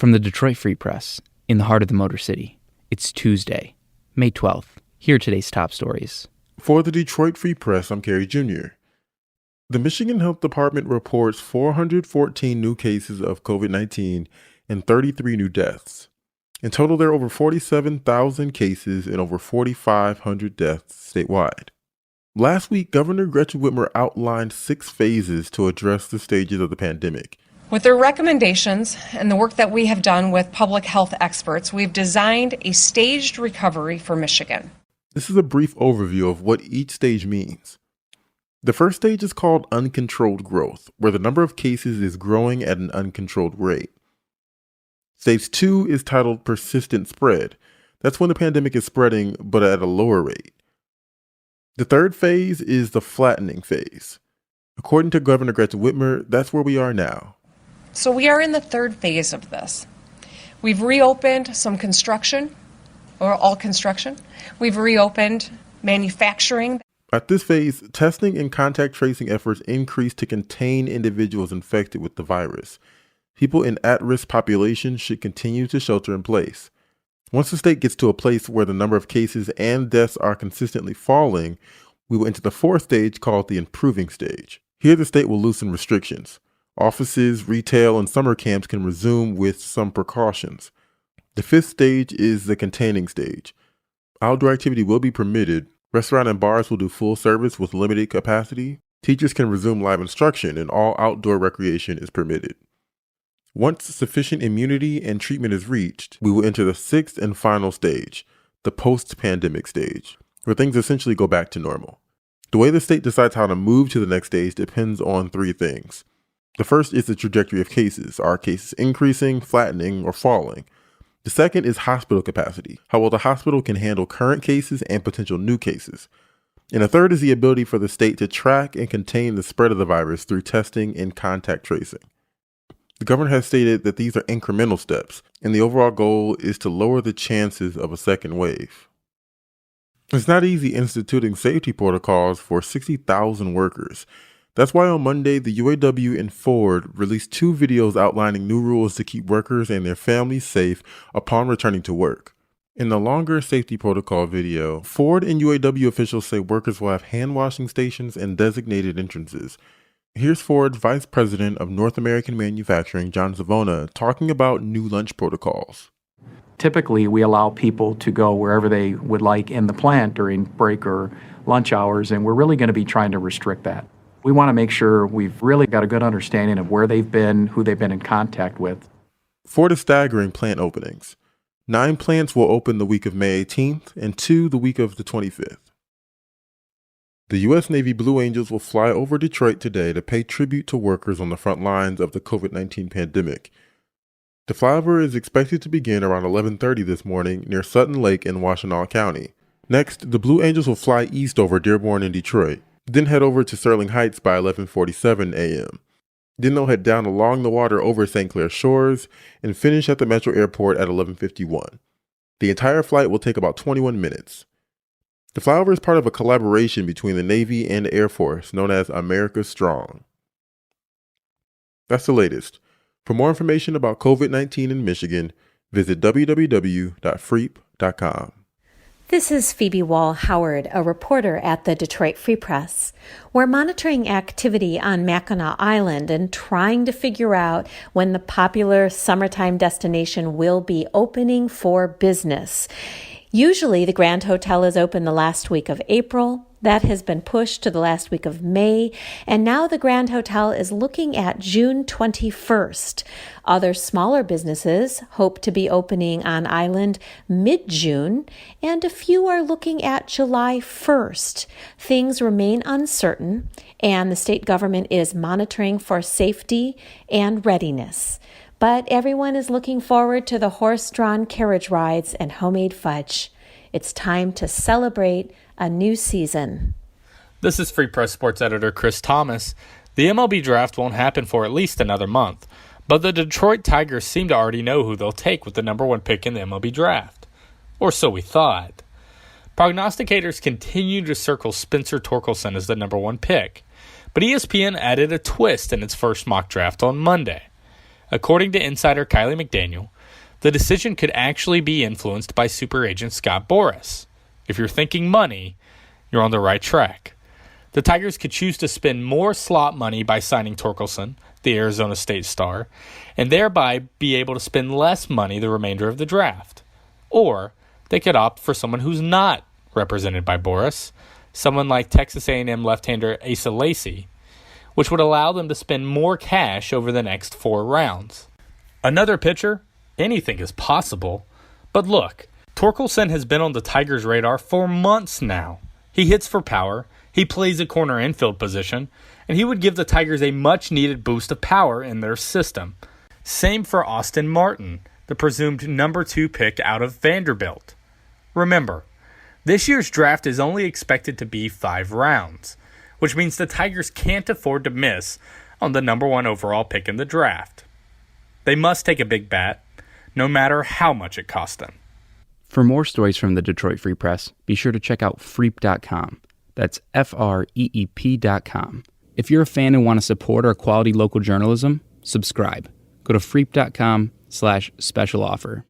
From the Detroit Free Press, in the heart of the Motor City, it's Tuesday, May 12th. Here are today's top stories. For the Detroit Free Press, I'm Kerry Jr. The Michigan Health Department reports 414 new cases of COVID-19 and 33 new deaths. In total, there are over 47,000 cases and over 4,500 deaths statewide. Last week, Governor Gretchen Whitmer outlined 6 phases to address the stages of the pandemic. With their recommendations and the work that we have done with public health experts, we've designed a staged recovery for Michigan. This is a brief overview of what each stage means. The first stage is called uncontrolled growth, where the number of cases is growing at an uncontrolled rate. Stage 2 is titled persistent spread. That's when the pandemic is spreading, but at a lower rate. The third phase is the flattening phase. According to Governor Gretchen Whitmer, that's where we are now. So we are in the third phase of this. We've reopened some construction, or all construction. We've reopened manufacturing. At this phase, testing and contact tracing efforts increase to contain individuals infected with the virus. People in at-risk populations should continue to shelter in place. Once the state gets to a place where the number of cases and deaths are consistently falling, we will enter the fourth stage called the improving stage. Here the state will loosen restrictions. Offices, retail, and summer camps can resume with some precautions. The fifth stage is the containing stage. Outdoor activity will be permitted. Restaurants and bars will do full service with limited capacity. Teachers can resume live instruction, and all outdoor recreation is permitted. Once sufficient immunity and treatment is reached, we will enter the sixth and final stage, the post-pandemic stage, where things essentially go back to normal. The way the state decides how to move to the next stage depends on 3 things. The first is the trajectory of cases. Are cases increasing, flattening, or falling? The second is hospital capacity. How well the hospital can handle current cases and potential new cases. And the third is the ability for the state to track and contain the spread of the virus through testing and contact tracing. The governor has stated that these are incremental steps, and the overall goal is to lower the chances of a second wave. It's not easy instituting safety protocols for 60,000 workers. That's why on Monday, the UAW and Ford released 2 videos outlining new rules to keep workers and their families safe upon returning to work. In the longer safety protocol video, Ford and UAW officials say workers will have hand washing stations and designated entrances. Here's Ford's Vice President of North American Manufacturing, John Zavona, talking about new lunch protocols. Typically, we allow people to go wherever they would like in the plant during break or lunch hours, and we're really going to be trying to restrict that. We want to make sure we've really got a good understanding of where they've been, who they've been in contact with. Ford is staggering plant openings. 9 plants will open the week of May 18th and 2 the week of the 25th. The U.S. Navy Blue Angels will fly over Detroit today to pay tribute to workers on the front lines of the COVID-19 pandemic. The flyover is expected to begin around 11:30 this morning near Sutton Lake in Washtenaw County. Next, the Blue Angels will fly east over Dearborn and Detroit, then head over to Sterling Heights by 11:47 a.m. Then they'll head down along the water over St. Clair Shores and finish at the Metro Airport at 11:51. The entire flight will take about 21 minutes. The flyover is part of a collaboration between the Navy and the Air Force known as America Strong. That's the latest. For more information about COVID-19 in Michigan, visit www.freep.com. This is Phoebe Wall-Howard, a reporter at the Detroit Free Press. We're monitoring activity on Mackinac Island and trying to figure out when the popular summertime destination will be opening for business. Usually the Grand Hotel is open the last week of April. That has been pushed to the last week of May, and now the Grand Hotel is looking at June 21st. Other smaller businesses hope to be opening on island mid-June, and a few are looking at July 1st. Things remain uncertain, and the state government is monitoring for safety and readiness. But everyone is looking forward to the horse-drawn carriage rides and homemade fudge. It's time to celebrate a new season. This is Free Press Sports Editor Chris Thomas. The MLB draft won't happen for at least another month, but the Detroit Tigers seem to already know who they'll take with the number 1 pick in the MLB draft. Or so we thought. Prognosticators continue to circle Spencer Torkelson as the number 1 pick, but ESPN added a twist in its first mock draft on Monday. According to insider Kylie McDaniel, the decision could actually be influenced by super agent Scott Boras. If you're thinking money, you're on the right track. The Tigers could choose to spend more slot money by signing Torkelson, the Arizona State star, and thereby be able to spend less money the remainder of the draft. Or they could opt for someone who's not represented by Boras, someone like Texas A&M left-hander Asa Lacy, which would allow them to spend more cash over the next 4 rounds. Another pitcher? Anything is possible. But look, Torkelson has been on the Tigers' radar for months now. He hits for power, he plays a corner infield position, and he would give the Tigers a much-needed boost of power in their system. Same for Austin Martin, the presumed number 2 pick out of Vanderbilt. Remember, this year's draft is only expected to be 5 rounds, which means the Tigers can't afford to miss on the number 1 overall pick in the draft. They must take a big bat, no matter how much it costs them. For more stories from the Detroit Free Press, be sure to check out freep.com. That's FREEP.com. If you're a fan and want to support our quality local journalism, subscribe. Go to freep.com/special offer.